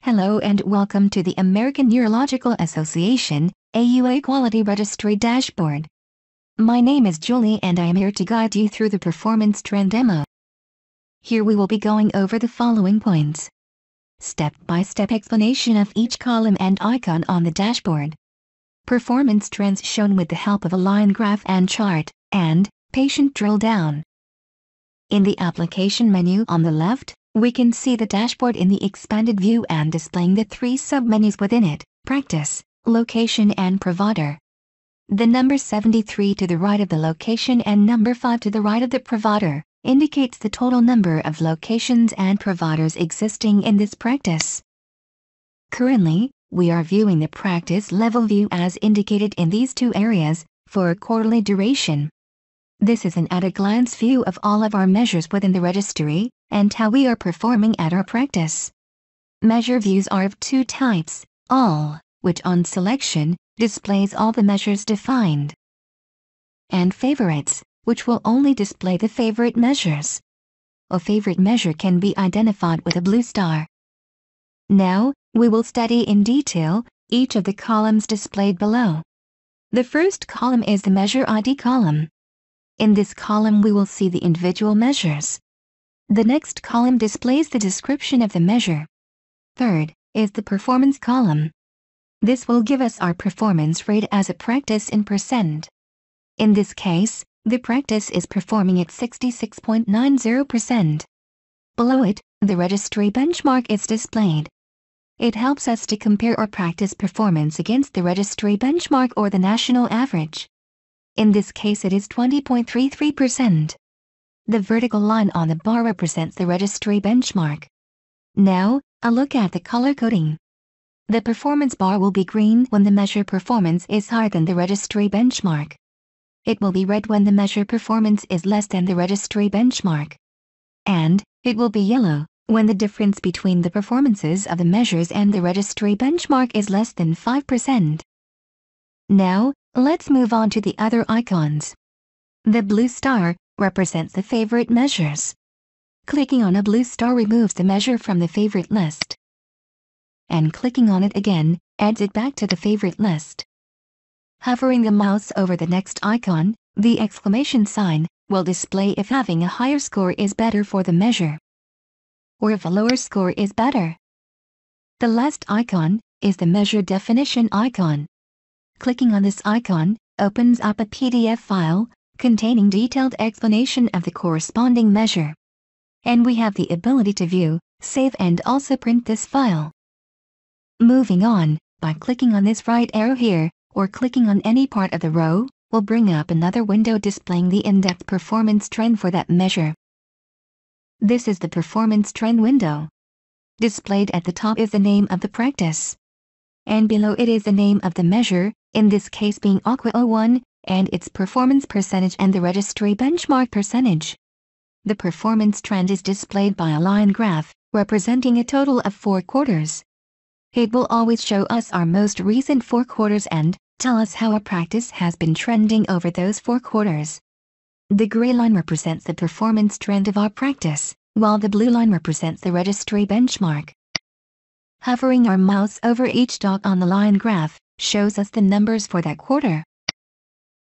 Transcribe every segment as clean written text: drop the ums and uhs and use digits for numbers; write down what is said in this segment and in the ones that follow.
Hello and welcome to the American Neurological Association, AUA Quality Registry Dashboard. My name is Julie and I am here to guide you through the performance trend demo. Here we will be going over the following points. Step-by-step explanation of each column and icon on the dashboard. Performance trends shown with the help of a line graph and chart, and patient drill down. In the application menu on the left, we can see the dashboard in the expanded view and displaying the three sub-menus within it: practice, location and provider. The number 73 to the right of the location and number 5 to the right of the provider indicates the total number of locations and providers existing in this practice. Currently, we are viewing the practice level view as indicated in these two areas for a quarterly duration. This is an at-a-glance view of all of our measures within the registry and how we are performing at our practice. Measure views are of two types: all, which on selection displays all the measures defined, and favorites, which will only display the favorite measures. A favorite measure can be identified with a blue star. Now, we will study in detail each of the columns displayed below. The first column is the Measure ID column. In this column we will see the individual measures. The next column displays the description of the measure. Third is the Performance column. This will give us our performance rate as a practice in percent. In this case, the practice is performing at 66.90%. Below it, the registry benchmark is displayed. It helps us to compare our practice performance against the registry benchmark or the national average. In this case it is 20.33%. The vertical line on the bar represents the registry benchmark. Now, a look at the color coding. The performance bar will be green when the measure performance is higher than the registry benchmark. It will be red when the measure performance is less than the registry benchmark. And it will be yellow when the difference between the performances of the measures and the registry benchmark is less than 5%. Now, let's move on to the other icons. The blue star represents the favorite measures. Clicking on a blue star removes the measure from the favorite list. And clicking on it again adds it back to the favorite list. Hovering the mouse over the next icon, the exclamation sign will display if having a higher score is better for the measure, or if a lower score is better. The last icon is the measure definition icon. Clicking on this icon opens up a PDF file containing detailed explanation of the corresponding measure. And we have the ability to view, save and also print this file. Moving on, by clicking on this right arrow here, or clicking on any part of the row, will bring up another window displaying the in-depth performance trend for that measure. This is the performance trend window. Displayed at the top is the name of the practice. And below it is the name of the measure, in this case being AUA 01, and its performance percentage and the registry benchmark percentage. The performance trend is displayed by a line graph, representing a total of 4 quarters. It will always show us our most recent 4 quarters and tell us how our practice has been trending over those 4 quarters. The gray line represents the performance trend of our practice, while the blue line represents the registry benchmark. Hovering our mouse over each dot on the line graph shows us the numbers for that quarter.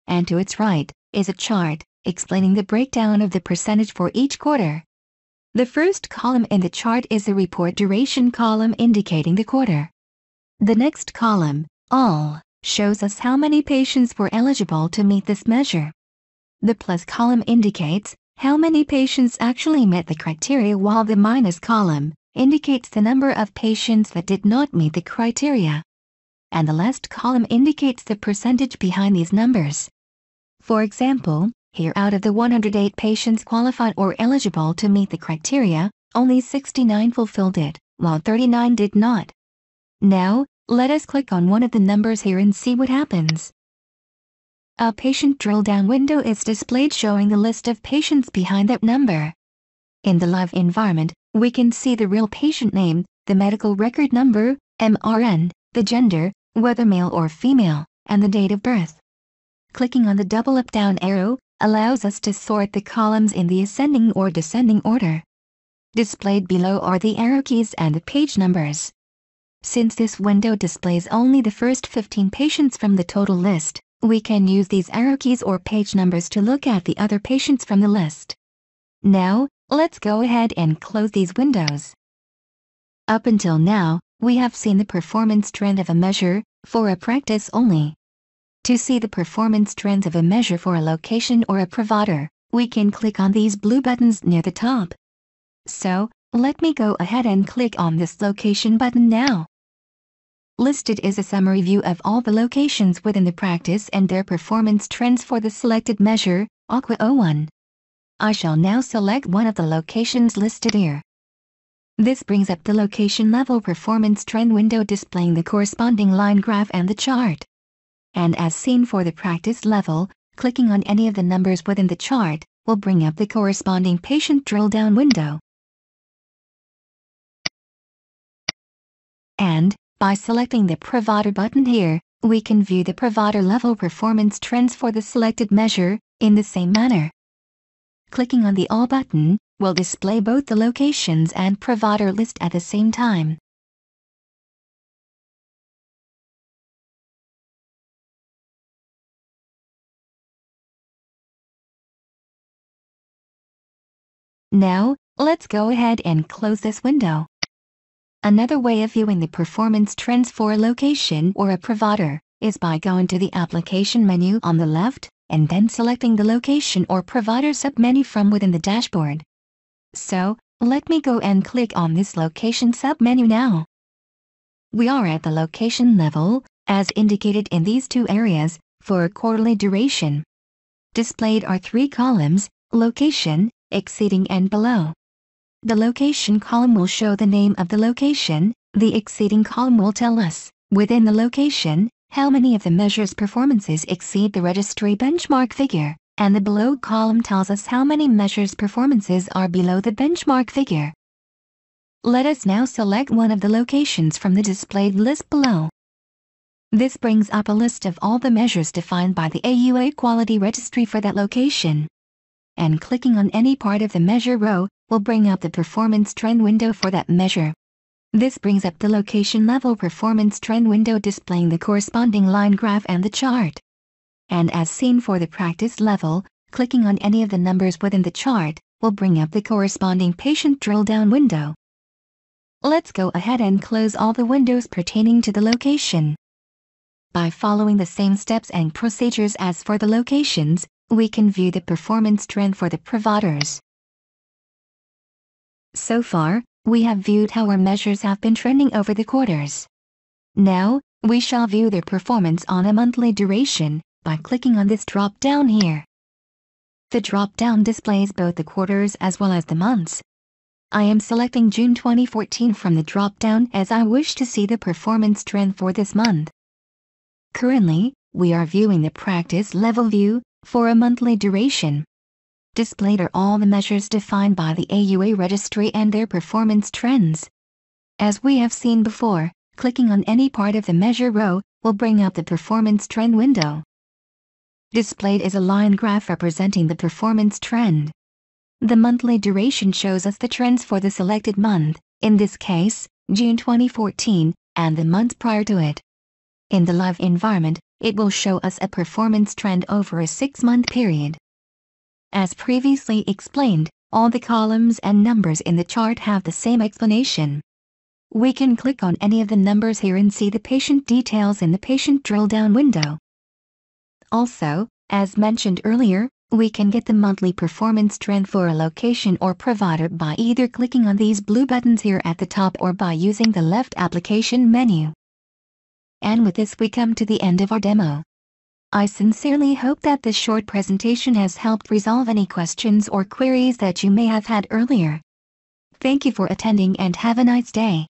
And to its right is a chart explaining the breakdown of the percentage for each quarter. The first column in the chart is the report duration column indicating the quarter. The next column, all, shows us how many patients were eligible to meet this measure. The plus column indicates how many patients actually met the criteria, while the minus column indicates the number of patients that did not meet the criteria. And the last column indicates the percentage behind these numbers. For example, here out of the 108 patients qualified or eligible to meet the criteria, only 69 fulfilled it, while 39 did not. Now, let us click on one of the numbers here and see what happens. A patient drill down window is displayed showing the list of patients behind that number. In the live environment, we can see the real patient name, the medical record number, MRN, the gender, whether male or female, and the date of birth. Clicking on the double up-down arrow allows us to sort the columns in the ascending or descending order. Displayed below are the arrow keys and the page numbers. Since this window displays only the first 15 patients from the total list, we can use these arrow keys or page numbers to look at the other patients from the list. Now, let's go ahead and close these windows. Up until now, we have seen the performance trend of a measure for a practice only. To see the performance trends of a measure for a location or a provider, we can click on these blue buttons near the top. So, let me go ahead and click on this location button now. Listed is a summary view of all the locations within the practice and their performance trends for the selected measure, AUA 01. I shall now select one of the locations listed here. This brings up the location level performance trend window displaying the corresponding line graph and the chart. And as seen for the practice level, clicking on any of the numbers within the chart will bring up the corresponding patient drill down window. And, by selecting the provider button here, we can view the provider level performance trends for the selected measure in the same manner. Clicking on the All button will display both the locations and provider list at the same time. Now, let's go ahead and close this window. Another way of viewing the performance trends for a location or a provider is by going to the application menu on the left and then selecting the location or provider submenu from within the dashboard. So, let me go and click on this location submenu now. We are at the location level, as indicated in these two areas, for a quarterly duration. Displayed are three columns: location, exceeding and below. The location column will show the name of the location, the exceeding column will tell us, within the location, how many of the measure's performances exceed the registry benchmark figure, and the below column tells us how many measures' performances are below the benchmark figure. Let us now select one of the locations from the displayed list below. This brings up a list of all the measures defined by the AUA quality registry for that location. And clicking on any part of the measure row will bring up the performance trend window for that measure. This brings up the location level performance trend window displaying the corresponding line graph and the chart. And as seen for the practice level, clicking on any of the numbers within the chart will bring up the corresponding patient drill down window. Let's go ahead and close all the windows pertaining to the location. By following the same steps and procedures as for the locations, we can view the performance trend for the providers. So far, we have viewed how our measures have been trending over the quarters. Now, we shall view their performance on a monthly duration by clicking on this drop-down here. The drop-down displays both the quarters as well as the months. I am selecting June 2014 from the drop-down as I wish to see the performance trend for this month. Currently, we are viewing the practice level view for a monthly duration. Displayed are all the measures defined by the AUA registry and their performance trends. As we have seen before, clicking on any part of the measure row will bring up the performance trend window. Displayed is a line graph representing the performance trend. The monthly duration shows us the trends for the selected month, in this case, June 2014, and the month prior to it. In the live environment, it will show us a performance trend over a 6-month period. As previously explained, all the columns and numbers in the chart have the same explanation. We can click on any of the numbers here and see the patient details in the patient drill down window. Also, as mentioned earlier, we can get the monthly performance trend for a location or provider by either clicking on these blue buttons here at the top or by using the left application menu. And with this we come to the end of our demo. I sincerely hope that this short presentation has helped resolve any questions or queries that you may have had earlier. Thank you for attending and have a nice day.